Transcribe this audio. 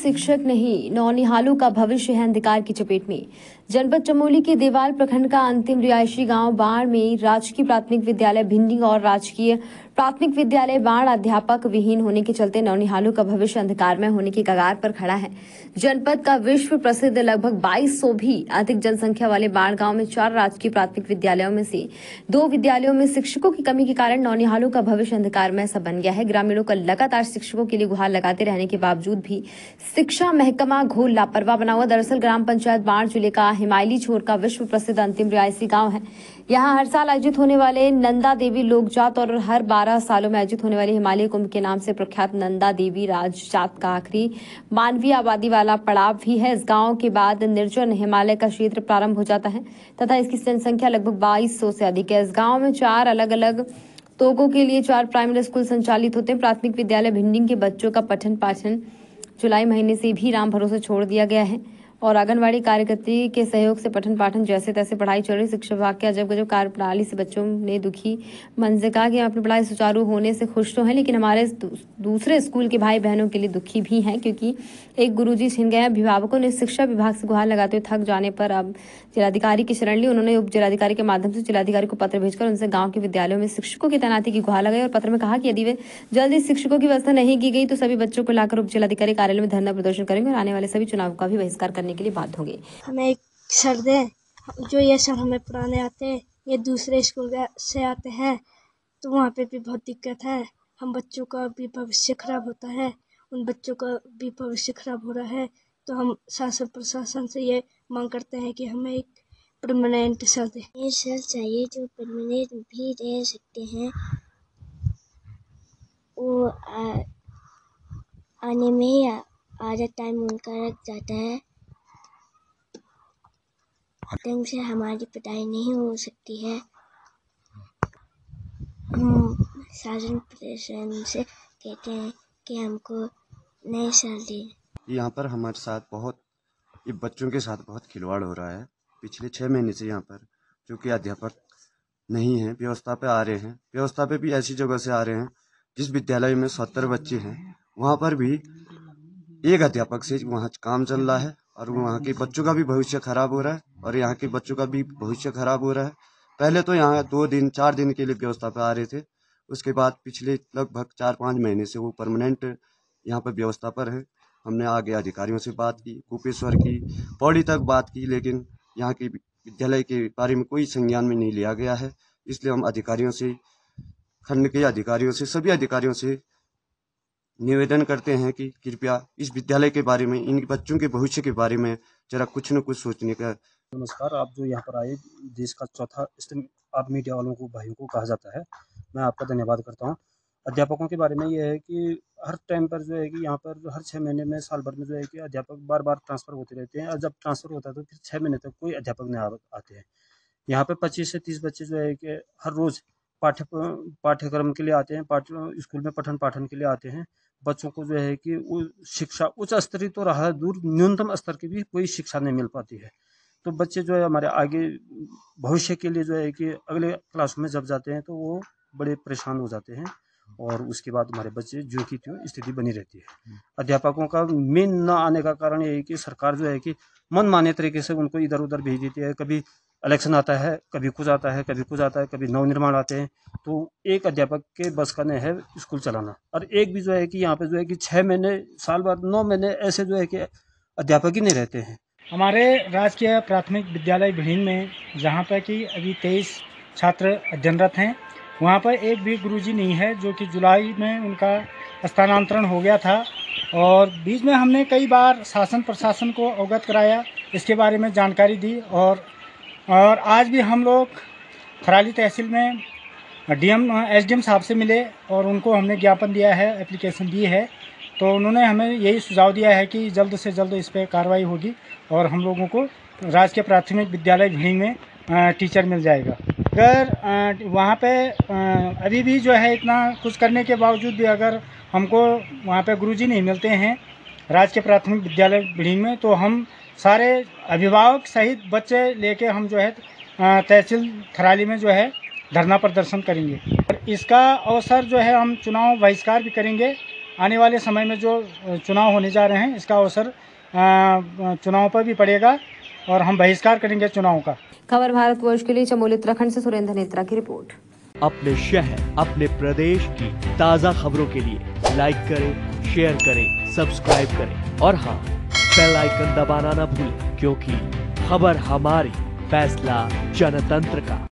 शिक्षक नहीं, नौनिहालों का भविष्य है अंधकार की चपेट में। जनपद चमोली के देवाल प्रखंड का अंतिम रिहायशी गांव बाढ़ में राजकीय प्राथमिक विद्यालय भिंडी और राजकीय प्राथमिक विद्यालय बाढ़ अध्यापक विहीन होने के चलते नौनिहालों का भविष्य अंधकारमय होने की कगार पर खड़ा है। जनपद का विश्व प्रसिद्ध लगभग 2200 भी अधिक जनसंख्या वाले बाढ़ गांव में 4 राजकीय प्राथमिक विद्यालयों में से 2 विद्यालयों में शिक्षकों की कमी के कारण नौनिहालों का भविष्य अंधकारमय सा बन गया है। ग्रामीणों का लगातार शिक्षकों के लिए गुहार लगाते रहने के बावजूद भी शिक्षा महकमा घोर लापरवाह बना हुआ। दरअसल ग्राम पंचायत बाढ़ जिले का हिमायली छोर का विश्व प्रसिद्ध अंतिम रिहायशी गाँव है। यहाँ हर साल आयोजित होने वाले नंदा देवी लोकजात और हर 12 सालों में आयोजित होने वाले हिमालय कुंभ के नाम से प्रख्यात नंदा देवी राजजात का आखिरी मानवीय आबादी वाला पड़ाव भी है। इस गांव के बाद निर्जन हिमालय का क्षेत्र प्रारंभ हो जाता है तथा इसकी जनसंख्या लगभग 2200 से अधिक है। इस गांव में 4 अलग अलग तोगों के लिए 4 प्राइमरी स्कूल संचालित होते हैं। प्राथमिक विद्यालय भिंडी के बच्चों का पठन पाठन जुलाई महीने से भी राम भरोसे छोड़ दिया गया है और आंगनबाड़ी कार्यकर्त्री के सहयोग से पठन पाठन जैसे तैसे पढ़ाई चल रही। शिक्षा विभाग के अजब गजब कार्य प्रणाली से बच्चों ने दुखी मन से कहा कि हम अपनी पढ़ाई सुचारू होने से खुश तो हैं, लेकिन हमारे दूसरे स्कूल के भाई बहनों के लिए दुखी भी हैं, क्योंकि एक गुरुजी छिन गए। अभिभावकों ने शिक्षा विभाग से गुहार लगाते हुए थक जाने पर अब जिलाधिकारी की शरण ली। उन्होंने उप जिलाधिकारी के माध्यम से जिलाधिकारी को पत्र भेजकर उनसे गाँव के विद्यालयों में शिक्षकों की तैनाती की गुहार लगाई और पत्र में कहा कि यदि वे जल्दी शिक्षकों की व्यवस्था नहीं की गई तो सभी बच्चों को लाकर उप जिलाधिकारी कार्यालय में धरना प्रदर्शन करेंगे और आने वाले सभी चुनाव का भी बहिष्कार करने के लिए बाध्य होंगे। हमें एक सर दें, जो ये सर हमें पढ़ाने आते हैं, ये दूसरे स्कूल से आते हैं तो वहाँ पे भी बहुत दिक्कत है। हम बच्चों का भी भविष्य खराब होता है, उन बच्चों का भी भविष्य खराब हो रहा है। तो हम शासन प्रशासन से ये मांग करते हैं कि हमें एक परमानेंट सर दें। ये सर चाहिए जो परमानेंट भी रह सकते हैं। वो आने में ही आधा टाइम उनका लग जाता है, ढंग से हमारी पढ़ाई नहीं हो सकती है। हम शासन प्रशासन से कहते हैं कि हमको नए साल दें। यहाँ पर हमारे साथ ये बच्चों के साथ बहुत खिलवाड़ हो रहा है। पिछले 6 महीने से यहाँ पर जो कि अध्यापक नहीं है, व्यवस्था पे आ रहे हैं। व्यवस्था पे भी ऐसी जगह से आ रहे हैं जिस विद्यालय में 70 बच्चे हैं, वहाँ पर भी एक अध्यापक से वहाँ काम चल रहा है और वहाँ के बच्चों का भी भविष्य खराब हो रहा है और यहाँ के बच्चों का भी भविष्य खराब हो रहा है। पहले तो यहाँ 2 दिन 4 दिन के लिए व्यवस्था पे आ रहे थे, उसके बाद पिछले लगभग 4-5 महीने से वो परमानेंट यहाँ पर व्यवस्था पर है। हमने आगे अधिकारियों से बात की, कुपेश्वर की, पौड़ी तक बात की, लेकिन यहाँ के विद्यालय के बारे में कोई संज्ञान में नहीं लिया गया है। इसलिए हम अधिकारियों से, खंड के अधिकारियों से, सभी अधिकारियों से निवेदन करते हैं कि कृपया इस विद्यालय के बारे में, इन बच्चों के भविष्य के बारे में जरा कुछ न कुछ सोचने का। नमस्कार, आप जो यहाँ पर आए, देश का चौथा स्तंभ आप मीडिया वालों को, भाइयों को कहा जाता है, मैं आपका धन्यवाद करता हूँ। अध्यापकों के बारे में ये है कि हर टाइम पर जो है कि यहाँ पर हर 6 महीने में, साल भर में जो है कि अध्यापक बार बार ट्रांसफ़र होते रहते हैं और जब ट्रांसफ़र होता है तो फिर 6 महीने तक कोई अध्यापक नहीं आते हैं। यहाँ पे 25 से 30 बच्चे जो है कि हर रोज़ पाठ्यक्रम के लिए आते हैं, स्कूल में पठन पाठन के लिए आते हैं। बच्चों को जो है कि वो शिक्षा उच्च स्तरीय तो रहा दूर, न्यूनतम स्तर की भी कोई शिक्षा नहीं मिल पाती है। तो बच्चे जो है हमारे आगे भविष्य के लिए जो है कि अगले क्लास में जब जाते हैं तो वो बड़े परेशान हो जाते हैं और उसके बाद हमारे बच्चे जो की त्यों स्थिति बनी रहती है। अध्यापकों का मेन न आने का कारण ये है कि सरकार जो है कि मनमाने तरीके से उनको इधर उधर भेज देती है। कभी इलेक्शन आता है, कभी कुछ आता है, कभी कुछ आता है, कभी नवनिर्माण आते हैं। तो एक अध्यापक के बस का नहीं है स्कूल चलाना। और एक भी जो है कि यहाँ पे जो है कि 6 महीने, साल भर, 9 महीने ऐसे जो है कि अध्यापक ही नहीं रहते हैं। हमारे राजकीय प्राथमिक विद्यालय भिंड में जहाँ पर कि अभी 23 छात्र अध्ययनरत हैं, वहाँ पर एक भी गुरुजी नहीं है, जो कि जुलाई में उनका स्थानांतरण हो गया था। और बीच में हमने कई बार शासन प्रशासन को अवगत कराया, इसके बारे में जानकारी दी और आज भी हम लोग थराली तहसील में एसडीएम साहब से मिले और उनको हमने ज्ञापन दिया है, एप्लीकेशन दी है। तो उन्होंने हमें यही सुझाव दिया है कि जल्द से जल्द इस पर कार्रवाई होगी और हम लोगों को राजकीय प्राथमिक विद्यालय भिंड में टीचर मिल जाएगा। अगर वहाँ पे अभी भी जो है इतना कुछ करने के बावजूद भी अगर हमको वहाँ पे गुरुजी नहीं मिलते हैं राजकीय प्राथमिक विद्यालय भिंड में, तो हम सारे अभिभावक सहित बच्चे लेके हम जो है तहसील थराली में जो है धरना प्रदर्शन करेंगे। और इसका अवसर जो है हम चुनाव बहिष्कार भी करेंगे आने वाले समय में जो चुनाव होने जा रहे हैं इसका अवसर चुनाव पर भी पड़ेगा और हम बहिष्कार करेंगे चुनाव का। खबर भारतवर्ष के लिए चमोली उत्तराखंड से सुरेंद्र नेत्रा की रिपोर्ट। अपने शहर, अपने प्रदेश की ताज़ा खबरों के लिए लाइक करें, शेयर करें, सब्सक्राइब करें और हाँ, बेल आइकन दबाना ना भूलें, क्योंकि खबर हमारी, फैसला जनतंत्र का।